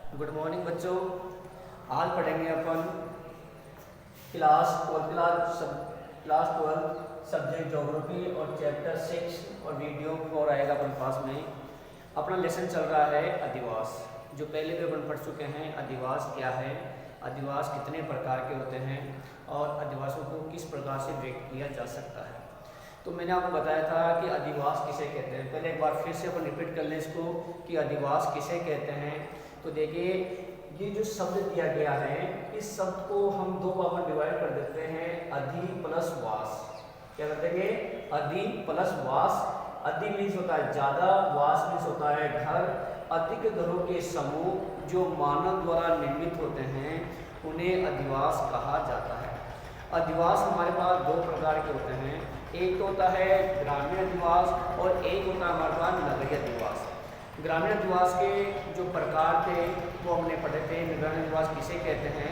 Good morning बच्चों। आज पढ़ेंगे अपन क्लास 12 सब्जेक्ट ज्योग्राफी और चैप्टर 6 और वीडियो 4 आएगा अपन पास में। अपना लेसन चल रहा है अधिवास, जो पहले भी अपन पढ़ चुके हैं। अधिवास क्या है, अधिवास कितने प्रकार के होते हैं और अधिवासों को किस प्रकार से व्यक्त किया जा सकता है। तो मैंने आपको बताया था कि अधिवास किसे कहते हैं। पहले एक बार फिर से अपन रिपीट कर लें इसको कि अधिवास किसे कहते हैं। तो देखिए, ये जो शब्द दिया गया है, इस शब्द को हम दो भाग में डिवाइड कर देते हैं, अधि प्लस वास। क्या करते हैं? अधि प्लस वास। अधि मीन्स होता है ज्यादा, वास मीन्स होता है घर। अधिक घरों के समूह जो मानव द्वारा निर्मित होते हैं उन्हें अधिवास कहा जाता है। अधिवास हमारे पास दो प्रकार के होते हैं, एक तो होता है ग्रामीण अधिवास और एक होता है हमारे पास नगरीय अधिवास। ग्रामीण अधिवास के जो प्रकार थे वो हमने पढ़े थे, ग्रामीण अधिवास किसे कहते हैं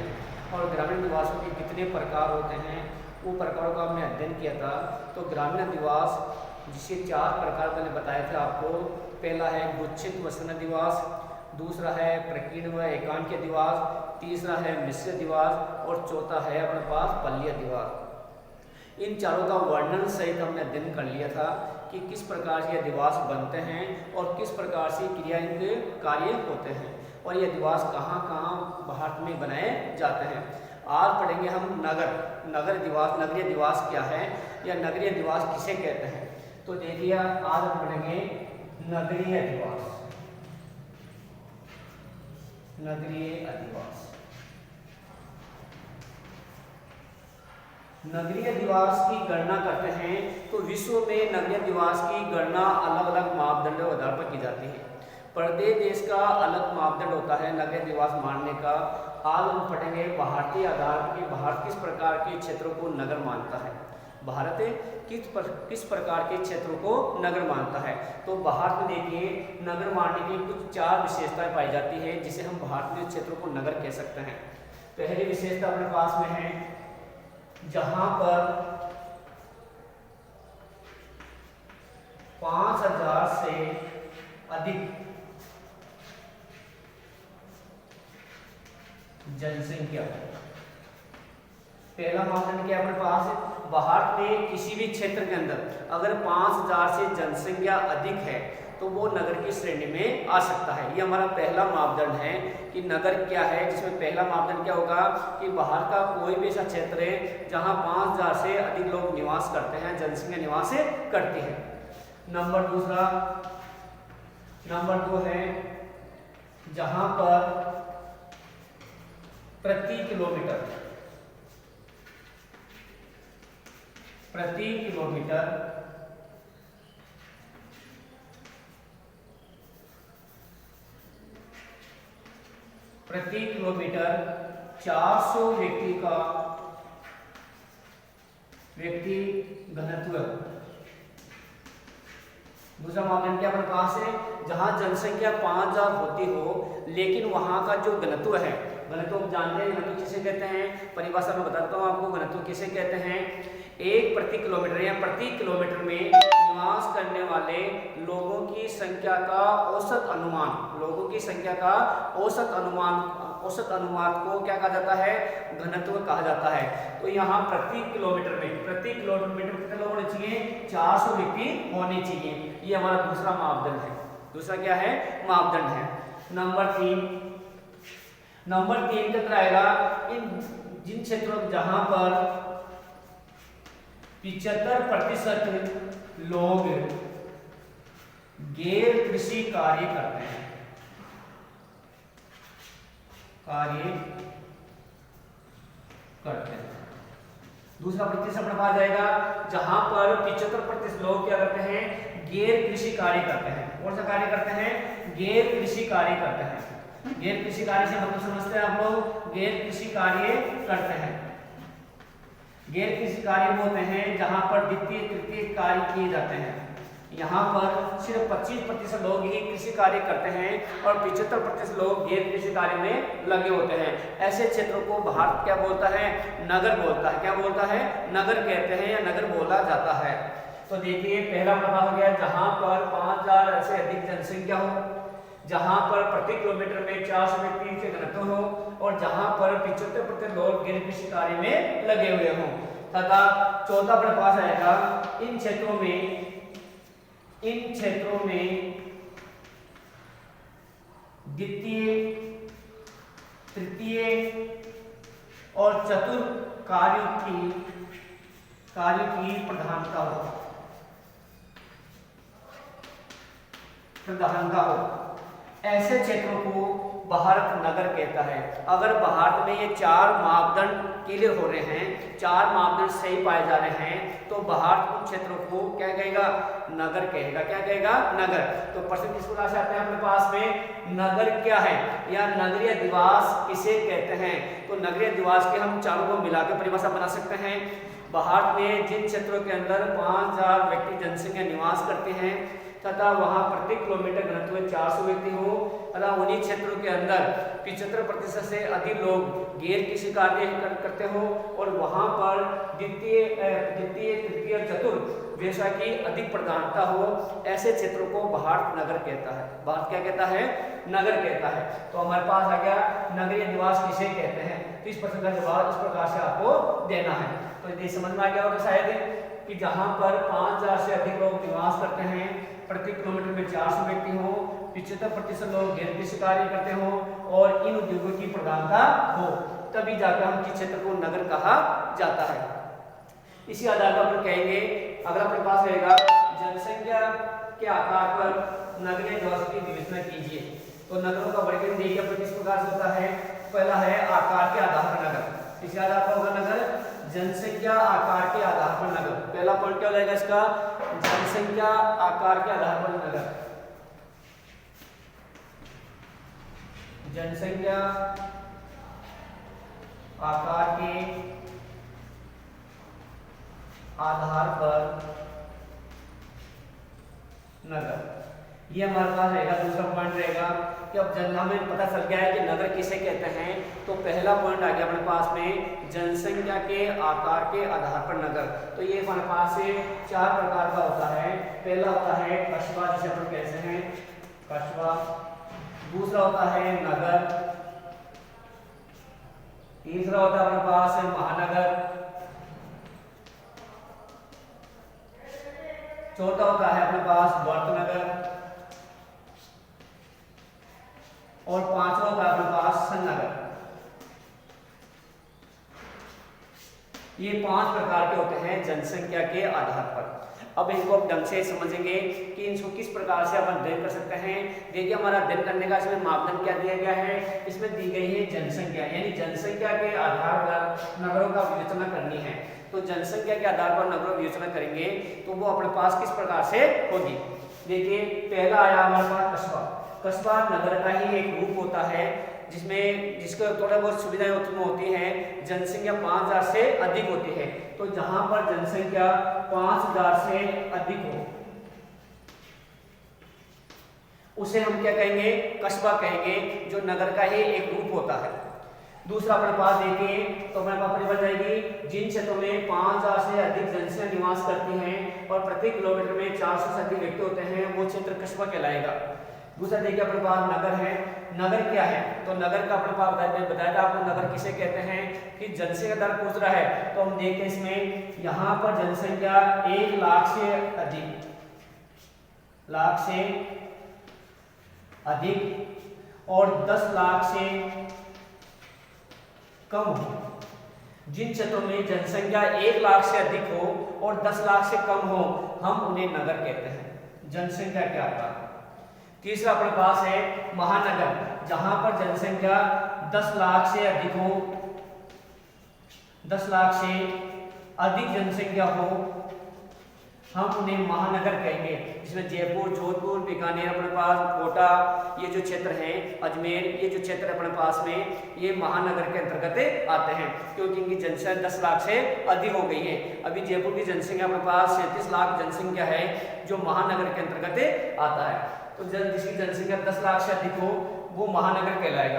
और ग्रामीण अधिवासों के कितने प्रकार होते हैं, वो प्रकारों का हमने अध्ययन किया था। तो ग्रामीण अधिवास जिसे 4 प्रकार मैंने बताए थे आपको। पहला है गुच्छित वसन अधिवास, दूसरा है प्रकीर्ण व एकांकी अधिवास, तीसरा है मिश्र अधिवास और चौथा है अपने पास पल्ली अधिवास। इन चारों का वर्णन सहित हमने अध्ययन कर लिया था कि किस प्रकार से अधिवास बनते हैं और किस प्रकार से क्रिया इनके कार्य होते हैं और ये अधिवास कहाँ कहाँ भारत में बनाए जाते हैं। आज पढ़ेंगे हम नगर अधिवास। नगरीय अधिवास क्या है या नगरीय अधिवास किसे कहते हैं। तो देखिए, आज हम पढ़ेंगे नगरीय अधिवास। नगरीय अधिवास, नगरीय अधिवास की गणना करते हैं तो विश्व में नगरीय अधिवास की गणना अलग अलग मापदंडों के आधार पर की जाती है। प्रत्येक देश का अलग मापदंड होता है नगरीय अधिवास मानने का। आज हम पढ़ेंगे भारतीय आधार पर कि भारत किस प्रकार के क्षेत्रों को नगर मानता है। भारत किस प्रकार के क्षेत्रों को नगर मानता है। तो भारत में देखिए, नगर मानने की कुछ 4 विशेषताएं पाई जाती है जिसे हम भारत में क्षेत्रों को नगर कह सकते हैं। पहली विशेषता अपने पास में है, जहां पर 5000 से अधिक जनसंख्या। पहला मापदंड क्या हमारे पास, भारत में किसी भी क्षेत्र के अंदर अगर 5000 से जनसंख्या अधिक है तो वो नगर की श्रेणी में आ सकता है। ये हमारा पहला मापदंड है कि नगर क्या है, जिसमें पहला मापदंड क्या होगा कि बाहर का कोई भी ऐसा क्षेत्र है जहां 5000 से अधिक लोग निवास करते हैं, जनसंख्या निवास करती है। नंबर 2 है जहां पर प्रति किलोमीटर प्रति किलोमीटर 400 व्यक्ति घनत्व। दूसरा मापदंड क्या अपने पास है, जहां जनसंख्या 5000 होती हो लेकिन वहां का जो घनत्व है, घनत्व आप जानते हैं घनत्व किसे कहते हैं, परिभाषा में बताता हूं आपको घनत्व किसे कहते हैं। 1 प्रति किलोमीटर या प्रति किलोमीटर में निवास करने वाले लोगों की संख्या का औसत अनुमान को क्या कहा जाता है, घनत्व कहा जाता है। तो यहाँ प्रति किलोमीटर में कितने लोग होने चाहिए, 400 व्यक्ति होने चाहिए। ये हमारा दूसरा मापदंड है। दूसरा क्या है, मापदंड है। नंबर 3 के अंदर आएगा जिन क्षेत्रों जहां पर 75% लोग गैर कृषि कार्य करते हैं। दूसरा प्रतिशत अपने पास जाएगा जहां पर 75% लोग क्या करते हैं, गैर कृषि कार्य करते हैं। कौन सा कार्य करते हैं, गैर कृषि कार्य करते हैं। गैर कृषि कार्य से मतलब समझते हैं आप लोग, गैर कृषि कार्य करते हैं। गैर कृषि कार्य होते हैं जहां पर द्वितीय तृतीय कार्य किए जाते हैं। यहाँ पर सिर्फ 25% लोग ही कृषि कार्य करते हैं और 75% लोग गैर कृषि कार्य में लगे होते हैं। ऐसे क्षेत्रों को भारत क्या बोलता है, नगर बोलता है। क्या बोलता है, नगर कहते हैं या नगर बोला जाता है। तो देखिए, पहला पता हो गया जहां पर 5000 से अधिक जनसंख्या हो, जहां पर प्रति किलोमीटर में 400 व्यक्ति के घनत्व हो और जहां पर 75% लोग गिर कृषि कार्य में लगे हुए हों। तथा चौथा अपने पास आएगा इन क्षेत्रों में द्वितीय, तृतीय और चतुर्थ कार्यों की प्रधानता हो। ऐसे क्षेत्रों को भारत नगर कहता है। अगर भारत में ये 4 मापदंड क्लियर हो रहे हैं, 4 मापदंड सही पाए जा रहे हैं, तो भारत उन क्षेत्रों को क्या कहेगा? नगर कहेगा। क्या कहेगा? नगर। तो प्रश्न किस प्रकार से आते हैं अपने पास में? नगर क्या है या नगरीय अधिवास किसे कहते हैं? तो नगरीय अधिवास के हम चारों को मिलाकर परिभाषा बना सकते हैं। भारत में जिन क्षेत्रों के अंदर 5000 व्यक्ति जनसंख्या निवास करते हैं तथा वहां प्रति किलोमीटर घनत्व 400 व्यक्ति हो तथा उन्हीं क्षेत्रों के अंदर 75% से अधिक लोग गैर कृषि कार्य करते हो और वहां पर द्वितीय, तृतीय और चतुर्थ व्यवसाय की अधिक प्रधानता हो, ऐसे क्षेत्रों को भारत नगर कहता है। भारत क्या कहता है? नगर कहता है। तो हमारे पास आ गया नगरीय निवास किसे कहते हैं। तो इस प्रश्न का जवाब इस प्रकार से आपको देना है। तो ये समझ में आ गया होगा शायद कि जहां पर 5000 से अधिक लोग निवास करते हैं, प्रति किलोमीटर में 400 व्यक्ति हो, 75% लोग गैर कृषि कार्य करते हो और इन उद्योगों की प्रधानता हो, तभी जाकर हम किस क्षेत्र को नगर कहा जाता है। इसी आधार पर अपन कहेंगे, अगर अपने पास रहेगा जनसंख्या के आधार पर नगरीय निवास की विवेचना कीजिए, तो नगरों का वर्गीकरण देखिए अपन किस प्रकार से होता है। पहला है आकार के आधार पर नगर। इसी आधार पर होगा नगर जनसंख्या आकार के आधार पर नगर। पहला पॉइंट क्या हो जाएगा इसका? जनसंख्या आकार के आधार पर नगर। जनसंख्या आकार के आधार पर नगर, ये हमारे पास रहेगा। दूसरा पॉइंट रहेगा कि अब हमें पता चल गया है कि नगर किसे कहते हैं, तो पहला पॉइंट आ गया अपने पास में जनसंख्या के आकार के आधार पर नगर। तो ये हमारे पास से 4 प्रकार का होता है। पहला होता है कस्बा, जिसे अपन कहते हैं कस्बा। दूसरा होता है नगर। तीसरा होता है अपने पास महानगर। चौथा होता है अपने पास वर्तनगर और पांचवा होता है अपने पास सन्नगर। ये 5 प्रकार के होते हैं जनसंख्या के आधार पर। अब इनको आप ढंग से समझेंगे कि इनको किस प्रकार से अपन अध्ययन कर सकते हैं। देखिए हमारा अध्ययन करने का इसमें मापदंड क्या दिया गया है, इसमें दी गई है जनसंख्या, यानी जनसंख्या के आधार पर नगरों का विवेचना करनी है। तो जनसंख्या के आधार पर नगरों की विवेचना करेंगे तो वो अपने पास किस प्रकार से होगी। देखिए पहला आया हमारे पास कस्बा। कस्बा नगर का ही एक रूप होता है जिसका थोड़ा बहुत सुविधाएं उत्पन्न होती हैं। जनसंख्या 5000 से अधिक होती है, तो जहां पर जनसंख्या 5000 से अधिक हो उसे हम क्या कहेंगे? कस्बा कहेंगे, जो नगर का ही एक रूप होता है। दूसरा अपने पास देखिए तो हमारे पास परिभाषा जाएगी जिन क्षेत्रों में 5000 से अधिक जनसंख्या निवास करती हैं और प्रति किलोमीटर में 400 से अधिक व्यक्ति होते हैं, वो क्षेत्र कस्बा कहलाएगा। दूसरा देखिए अपने पास नगर है। नगर क्या है? तो नगर का अपने पास बताया था आपको नगर किसे कहते हैं कि जनसंख्या दर पूछ रहा है, तो हम देखते हैं इसमें यहाँ पर जनसंख्या 1 लाख से अधिक और 10 लाख से कम हो। जिन क्षेत्रों में जनसंख्या 1 लाख से अधिक हो और 10 लाख से कम हो, हम उन्हें नगर कहते हैं जनसंख्या के आधार। तीसरा अपने पास है महानगर, जहां पर जनसंख्या 10 लाख से अधिक हो, 10 लाख से अधिक जनसंख्या हो, हम उन्हें महानगर कहेंगे। जिसमें जयपुर, जोधपुर, बीकानेर, अपने पास कोटा, ये जो क्षेत्र हैं, अजमेर, ये जो क्षेत्र अपने पास में ये महानगर के अंतर्गत आते हैं, क्योंकि इनकी जनसंख्या 10 लाख से अधिक हो गई है। अभी जयपुर की जनसंख्या अपने पास 37 लाख जनसंख्या है, जो महानगर के अंतर्गत आता है। तो जिसकी जनसंख्या 10 लाख से अधिक हो वो महानगर कहलाएगा।